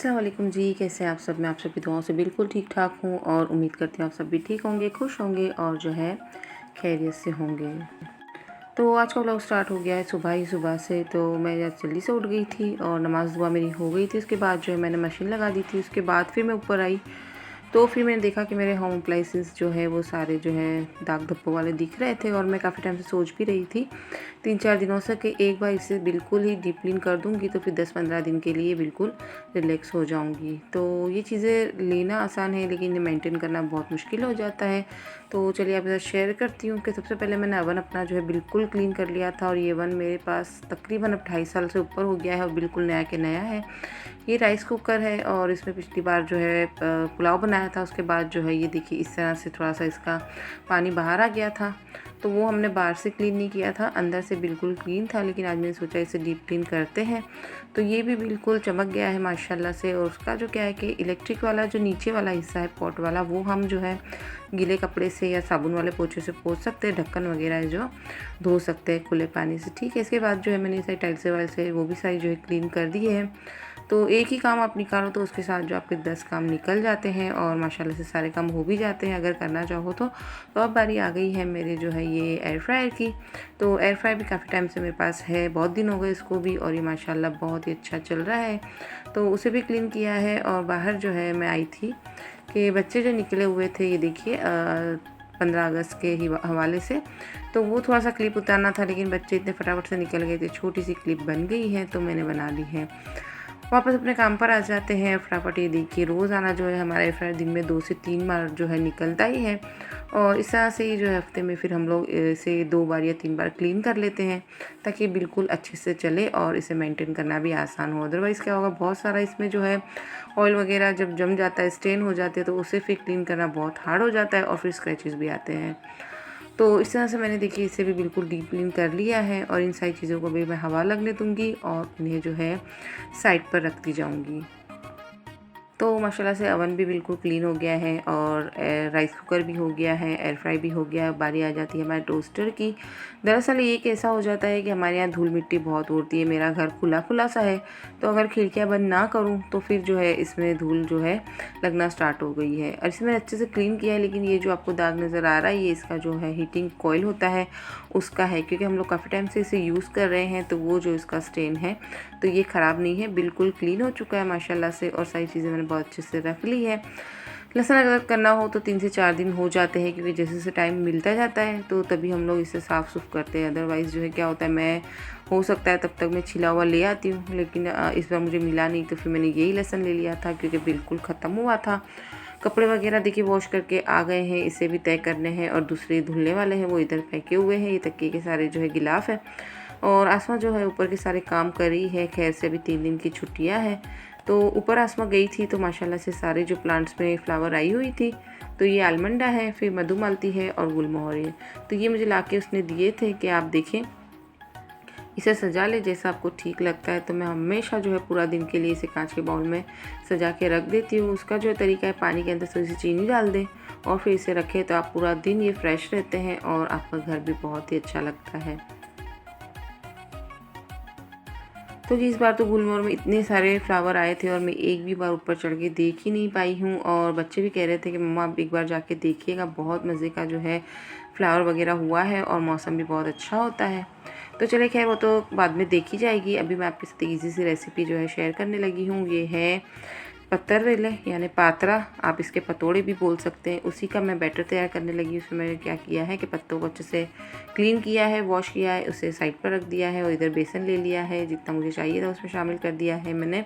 अस्सलाम वालेकुम जी, कैसे हैं आप सब? मैं आप सबकी दुआओं से बिल्कुल ठीक-ठाक हूँ और उम्मीद करती हूँ आप सब भी ठीक होंगे, खुश होंगे और जो है खैरियत से होंगे। तो आज का व्लॉग स्टार्ट हो गया है सुबह ही सुबह से। तो मैं आज जल्दी से उठ गई थी और नमाज़ दुआ मेरी हो गई थी। उसके बाद जो है मैंने मशीन लगा दी थी। उसके बाद फिर मैं ऊपर आई तो फिर मैंने देखा कि मेरे होम अप्लाइंसेस जो है वो सारे जो है दाग धब्बों वाले दिख रहे थे और मैं काफ़ी टाइम से सोच भी रही थी 3-4 दिनों से कि एक बार इसे बिल्कुल ही डीप क्लीन कर दूंगी तो फिर 10-15 दिन के लिए बिल्कुल रिलैक्स हो जाऊंगी। तो ये चीज़ें लेना आसान है लेकिन मेंटेन करना बहुत मुश्किल हो जाता है। तो चलिए आपके साथ शेयर करती हूँ कि सबसे पहले मैंने अवन अपना जो है बिल्कुल क्लीन कर लिया था और ये अवन मेरे पास तकरीबन अब 2.5 साल से ऊपर हो गया है और बिल्कुल नया के नया है। ये राइस कुकर है और इसमें पिछली बार जो है पुलाव बनाया था। उसके बाद जो है ये देखिए इस तरह से थोड़ा सा इसका पानी बाहर आ गया था तो वो हमने बाहर से क्लीन नहीं किया था, अंदर से बिल्कुल क्लीन था। लेकिन आज मैंने सोचा इसे डीप क्लीन करते हैं तो ये भी बिल्कुल चमक गया है माशाल्लाह से। और उसका जो क्या है कि इलेक्ट्रिक वाला जो नीचे वाला हिस्सा है पॉट वाला वो हम जो है गीले कपड़े से या साबुन वाले पोछे से पोंछ सकते हैं, ढक्कन वगैरह है जो धो सकते हैं खुले पानी से। ठीक है, इसके बाद जो है मैंने सारी टाइल्स वाइल से वो भी सारी जो है क्लीन कर दी है। तो एक ही काम आप निकालो तो उसके साथ जो आपके 10 काम निकल जाते हैं और माशाल्लाह से सारे काम हो भी जाते हैं अगर करना चाहो तो। अब बारी आ गई है मेरे जो है ये एयर फ्रायर की। तो एयर फ्रायर भी काफ़ी टाइम से मेरे पास है, बहुत दिन हो गए इसको भी और ये माशाल्लाह बहुत ही अच्छा चल रहा है। तो उसे भी क्लीन किया है और बाहर जो है मैं आई थी कि बच्चे जो निकले हुए थे ये देखिए 15 अगस्त के ही हवाले से, तो वो थोड़ा सा क्लिप उतारना था लेकिन बच्चे इतने फटाफट से निकल गए थे, छोटी सी क्लिप बन गई है तो मैंने बना ली है। वापस अपने काम पर आ जाते हैं फटाफट। ये देखिए रोज़ाना जो है हमारा एयर फ्रायर दिन में 2 से 3 बार जो है निकलता ही है और इस तरह से ही जो है हफ्ते में फिर हम लोग इसे 2 बार या 3 बार क्लीन कर लेते हैं ताकि बिल्कुल अच्छे से चले और इसे मेंटेन करना भी आसान हो। अदरवाइज़ क्या होगा, बहुत सारा इसमें जो है ऑयल वगैरह जब जम जाता है, स्टेन हो जाते हैं तो उसे फिर क्लीन करना बहुत हार्ड हो जाता है और फिर स्क्रैचेस भी आते हैं। तो इस तरह से मैंने देखिए इसे भी बिल्कुल डीप क्लीन कर लिया है और इन सारी चीज़ों को भी मैं हवा लगने दूंगी और इन्हें जो है साइड पर रखती जाऊंगी। तो माशाल्लाह से अवन भी बिल्कुल क्लीन हो गया है और राइस कुकर भी हो गया है, एयर फ्राई भी हो गया है। बारी आ जाती है हमारे टोस्टर की। दरअसल ये कैसा हो जाता है कि हमारे यहाँ धूल मिट्टी बहुत उड़ती है, मेरा घर खुला खुला सा है तो अगर खिड़कियाँ बंद ना करूँ तो फिर जो है इसमें धूल जो है लगना स्टार्ट हो गई है। और इसे मैंने अच्छे से क्लीन किया है लेकिन ये जो आपको दाग नज़र आ रहा है ये इसका जो है हीटिंग कॉइल होता है उसका है, क्योंकि हम लोग काफ़ी टाइम से इसे यूज़ कर रहे हैं तो वो जो इसका स्टेन है तो ये ख़राब नहीं है, बिल्कुल क्लीन हो चुका है माशाल्लाह से और सारी चीज़ें मैंने बहुत अच्छे से रख ली है। लहसुन अगर करना हो तो 3 से 4 दिन हो जाते हैं क्योंकि जैसे जैसे टाइम मिलता जाता है तो तभी हम लोग इसे साफ़ सुफ करते हैं। अदरवाइज़ जो है क्या होता है, मैं हो सकता है तब तक मैं छिला हुआ ले आती हूँ लेकिन इस बार मुझे मिला नहीं तो फिर मैंने यही लहसुन ले लिया था क्योंकि बिल्कुल ख़त्म हुआ था। कपड़े वगैरह देखिए वॉश करके आ गए हैं, इसे भी तय करने हैं और दूसरे धुलने वाले हैं वो इधर फेंके हुए हैं। ये तकिए के सारे जो है गिलाफ है और आसमा जो है ऊपर के सारे काम कर रही है। खैर से अभी 3 दिन की छुट्टियां हैं तो ऊपर आसमा गई थी तो माशाल्लाह से सारे जो प्लांट्स में फ्लावर आई हुई थी। तो ये आलमंडा है, फिर मधुमालती है और गुलमोहर है। तो ये मुझे लाके उसने दिए थे कि आप देखें इसे सजा ले जैसा आपको ठीक लगता है। तो मैं हमेशा जो है पूरा दिन के लिए इसे कांच के बाउल में सजा के रख देती हूँ। उसका जो तरीका है पानी के अंदर थोड़ी सी चीनी डाल दें और फिर इसे रखें तो आप पूरा दिन ये फ्रेश रहते हैं और आपका घर भी बहुत ही अच्छा लगता है। तो जी इस बार तो गुलमोहर में इतने सारे फ्लावर आए थे और मैं एक भी बार ऊपर चढ़ के देख ही नहीं पाई हूँ और बच्चे भी कह रहे थे कि मम्मा आप एक बार जाके देखिएगा, बहुत मज़े का जो है फ्लावर वगैरह हुआ है और मौसम भी बहुत अच्छा होता है। तो चले खैर वो तो बाद में देखी जाएगी। अभी मैं आपके साथ ईज़ी सी रेसिपी जो है शेयर करने लगी हूँ। ये है पत्तरवेले यानी पात्रा, आप इसके पतोड़े भी बोल सकते हैं। उसी का मैं बैटर तैयार करने लगी। उसमें मैंने क्या किया है कि पत्तों को अच्छे से क्लीन किया है, वॉश किया है, उसे साइड पर रख दिया है और इधर बेसन ले लिया है, जितना मुझे चाहिए था उसमें शामिल कर दिया है मैंने।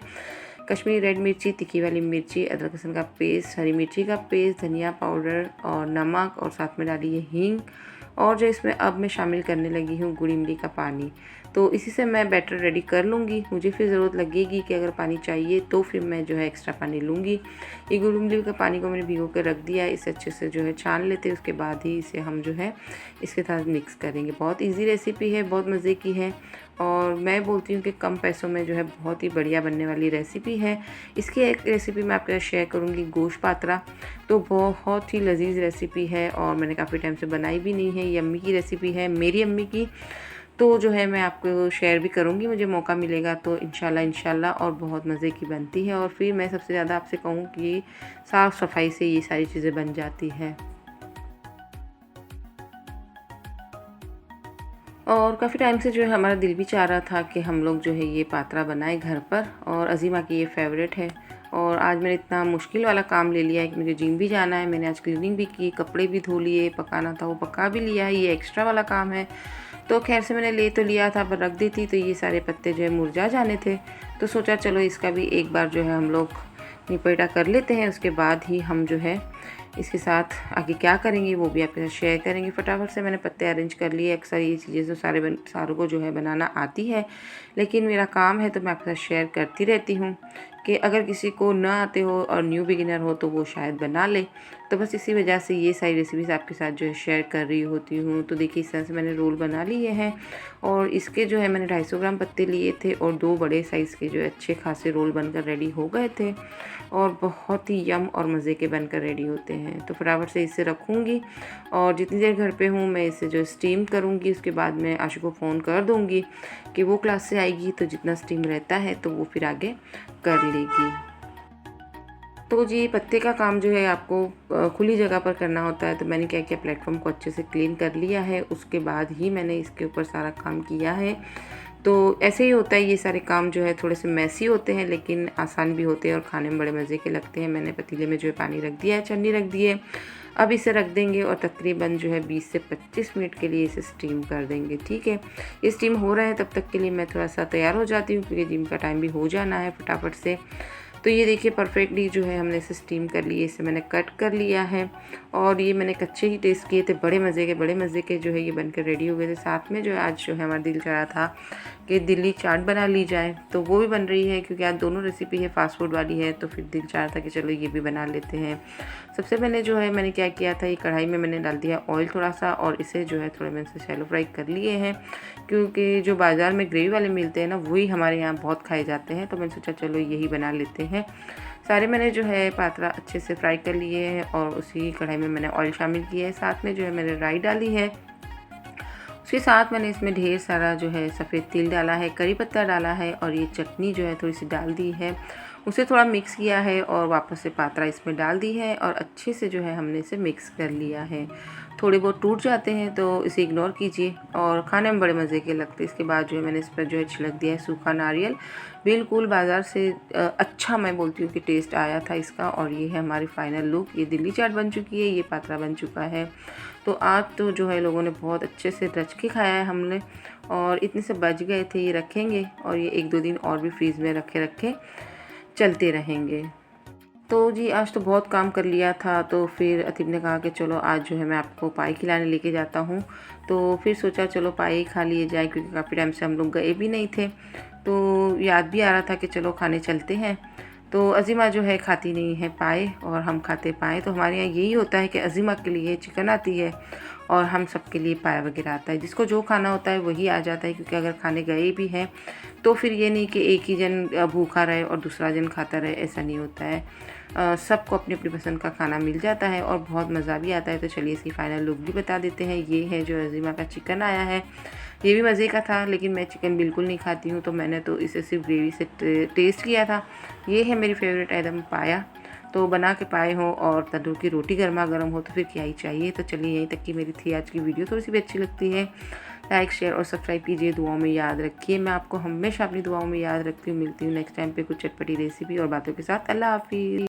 कश्मीरी रेड मिर्ची, तीखी वाली मिर्ची, अदरक लहसुन का पेस्ट, हरी मिर्ची का पेस्ट, धनिया पाउडर और नमक और साथ में डाली है हींग और जो इसमें अब मैं शामिल करने लगी हूँ गुड़ इमली का पानी। तो इसी से मैं बैटर रेडी कर लूँगी। मुझे फिर ज़रूरत लगेगी कि अगर पानी चाहिए तो फिर मैं जो है एक्स्ट्रा पानी लूँगी। ये गुड़ इमली का पानी को मैंने भिगो कर रख दिया है। इसे अच्छे से जो है छान लेते हैं, उसके बाद ही इसे हम जो है इसके साथ मिक्स करेंगे। बहुत ईजी रेसिपी है, बहुत मज़े की है और मैं बोलती हूँ कि कम पैसों में जो है बहुत ही बढ़िया बनने वाली रेसिपी है। इसकी एक रेसिपी मैं आपके साथ शेयर करूँगी, गोश्त पात्रा। तो बहुत ही लजीज रेसिपी है और मैंने काफ़ी टाइम से बनाई भी नहीं है। ये अम्मी की रेसिपी है, मेरी अम्मी की। तो जो है मैं आपको शेयर भी करूँगी, मुझे मौका मिलेगा तो इंशाल्लाह और बहुत मज़े की बनती है। और फिर मैं सबसे ज़्यादा आपसे कहूँ कि साफ़ सफाई से ये सारी चीज़ें बन जाती है। और काफ़ी टाइम से जो है हमारा दिल भी चाह रहा था कि हम लोग जो है ये पात्रा बनाएं घर पर, और अज़ीमा की ये फ़ेवरेट है। और आज मैंने इतना मुश्किल वाला काम ले लिया है कि मुझे जिम भी जाना है। मैंने आज क्लीनिंग भी की, कपड़े भी धो लिए, पकाना था वो पका भी लिया है, ये एक्स्ट्रा वाला काम है। तो खैर से मैंने ले तो लिया था, पर रख दी थी तो ये सारे पत्ते जो है मुरझा जाने थे। तो सोचा चलो इसका भी एक बार जो है हम लोग निपटा कर लेते हैं, उसके बाद ही हम जो है इसके साथ आगे क्या करेंगे वो भी आपके साथ शेयर करेंगे। फटाफट से मैंने पत्ते अरेंज कर लिए। अक्सर ये चीज़ें तो सारों को जो है बनाना आती है, लेकिन मेरा काम है तो मैं आपके साथ शेयर करती रहती हूँ कि अगर किसी को ना आते हो और न्यू बिगिनर हो तो वो शायद बना ले। तो बस इसी वजह से ये सारी रेसिपीज़ आपके साथ जो है शेयर कर रही होती हूँ। तो देखिए इस तरह से मैंने रोल बना लिए हैं, और इसके जो है मैंने 250 ग्राम पत्ते लिए थे और 2 बड़े साइज़ के जो अच्छे खासे रोल बनकर रेडी हो गए थे, और बहुत ही यम और मज़े के बनकर रेडी होते हैं। तो फटाफट से इसे रखूँगी, और जितनी देर घर पे हूँ मैं इसे जो स्टीम करूँगी। उसके बाद मैं आशु को फ़ोन कर दूँगी कि वो क्लास से आएगी तो जितना स्टीम रहता है तो वो फिर आगे कर लेगी। तो जी पत्ते का काम जो है आपको खुली जगह पर करना होता है। तो मैंने क्या किया, प्लेटफॉर्म को अच्छे से क्लीन कर लिया है, उसके बाद ही मैंने इसके ऊपर सारा काम किया है। तो ऐसे ही होता है, ये सारे काम जो है थोड़े से मैसी होते हैं लेकिन आसान भी होते हैं और खाने में बड़े मज़े के लगते हैं। मैंने पतीले में जो है पानी रख दिया है, छन्नी रख दी है। अब इसे रख देंगे और तकरीबन जो है 20 से 25 मिनट के लिए इसे स्टीम कर देंगे। ठीक है, ये स्टीम हो रहा है, तब तक के लिए मैं थोड़ा सा तैयार हो जाती हूँ क्योंकि जिम का टाइम भी हो जाना है फटाफट से। तो ये देखिए परफेक्टली जो है हमने इसे स्टीम कर लिए, इसे मैंने कट कर लिया है। और ये मैंने कच्चे ही टेस्ट किए थे, बड़े मज़े के जो है ये बनकर रेडी हो गए थे। साथ में जो है आज जो है हमारा दिल चाह रहा था कि दिल्ली चाट बना ली जाए, तो वो भी बन रही है क्योंकि आज दोनों रेसिपी है फास्ट फूड वाली है। तो फिर दिल चाह रहा था कि चलो ये भी बना लेते हैं। सबसे पहले जो है मैंने क्या किया था, ये कढ़ाई में मैंने डाल दिया ऑयल थोड़ा सा, और इसे जो है थोड़े मैंने शैलो फ्राई कर लिए हैं क्योंकि जो बाज़ार में ग्रेवी वाले मिलते हैं ना वही हमारे यहाँ बहुत खाए जाते हैं। तो मैंने सोचा चलो यही बना लेते हैं। सारे मैंने जो है पात्रा अच्छे से फ्राई कर लिए हैं और उसी कढ़ाई में मैंने ऑयल शामिल किया है। साथ में जो है मैंने राई डाली है, उसके साथ मैंने इसमें ढेर सारा जो है सफ़ेद तिल डाला है, करी पत्ता डाला है, और ये चटनी जो है थोड़ी सी डाल दी है। उसे थोड़ा मिक्स किया है और वापस से पात्रा इसमें डाल दी है और अच्छे से जो है हमने इसे मिक्स कर लिया है। थोड़े बहुत टूट जाते हैं तो इसे इग्नोर कीजिए, और खाने में बड़े मज़े के लगते हैं। इसके बाद जो है मैंने इस पर जो है छिड़क दिया है सूखा नारियल। बिल्कुल बाज़ार से अच्छा मैं बोलती हूँ कि टेस्ट आया था इसका। और ये है हमारी फ़ाइनल लुक, ये दिल्ली चाट बन चुकी है, ये पात्रा बन चुका है। तो आज तो जो है लोगों ने बहुत अच्छे से रच के खाया है हमने, और इतने से बच गए थे। ये रखेंगे और ये 1-2 दिन और भी फ्रीज़ में रखे रखे चलते रहेंगे। तो जी आज तो बहुत काम कर लिया था, तो फिर अतीब ने कहा कि चलो आज जो है मैं आपको पाई खिलाने लेके जाता हूँ। तो फिर सोचा चलो पाई खा लिए जाए क्योंकि काफ़ी टाइम से हम लोग गए भी नहीं थे। तो याद भी आ रहा था कि चलो खाने चलते हैं। तो अज़ीमा जो है खाती नहीं है पाए और हम खाते पाए। तो हमारे यहाँ यही होता है कि अज़ीमा के लिए चिकन आती है और हम सब के लिए पाया वगैरह आता है। जिसको जो खाना होता है वही आ जाता है, क्योंकि अगर खाने गए भी हैं तो फिर ये नहीं कि एक ही जन भूखा रहे और दूसरा जन खाता रहे, ऐसा नहीं होता है। सबको अपनी अपनी पसंद का खाना मिल जाता है और बहुत मज़ा भी आता है। तो चलिए इसकी फ़ाइनल लुक भी बता देते हैं। ये है जो अज़ीमा का चिकन आया है, ये भी मज़े का था, लेकिन मैं चिकन बिल्कुल नहीं खाती हूँ तो मैंने तो इसे सिर्फ ग्रेवी से टेस्ट किया था। ये है मेरी फेवरेट आइटम पाया, तो बना के पाए हो और तंदूर की रोटी गर्मा गर्म हो तो फिर क्या ही चाहिए। तो चलिए यहीं तक की मेरी थी आज की वीडियो। थोड़ी सी भी अच्छी लगती है लाइक शेयर और सब्सक्राइब कीजिए, दुआओं में याद रखिए। मैं आपको हमेशा अपनी दुआओं में याद रखती हूँ। मिलती हूँ नेक्स्ट टाइम पे कुछ चटपटी रेसिपी और बातों के साथ। अल्लाह हाफिज़।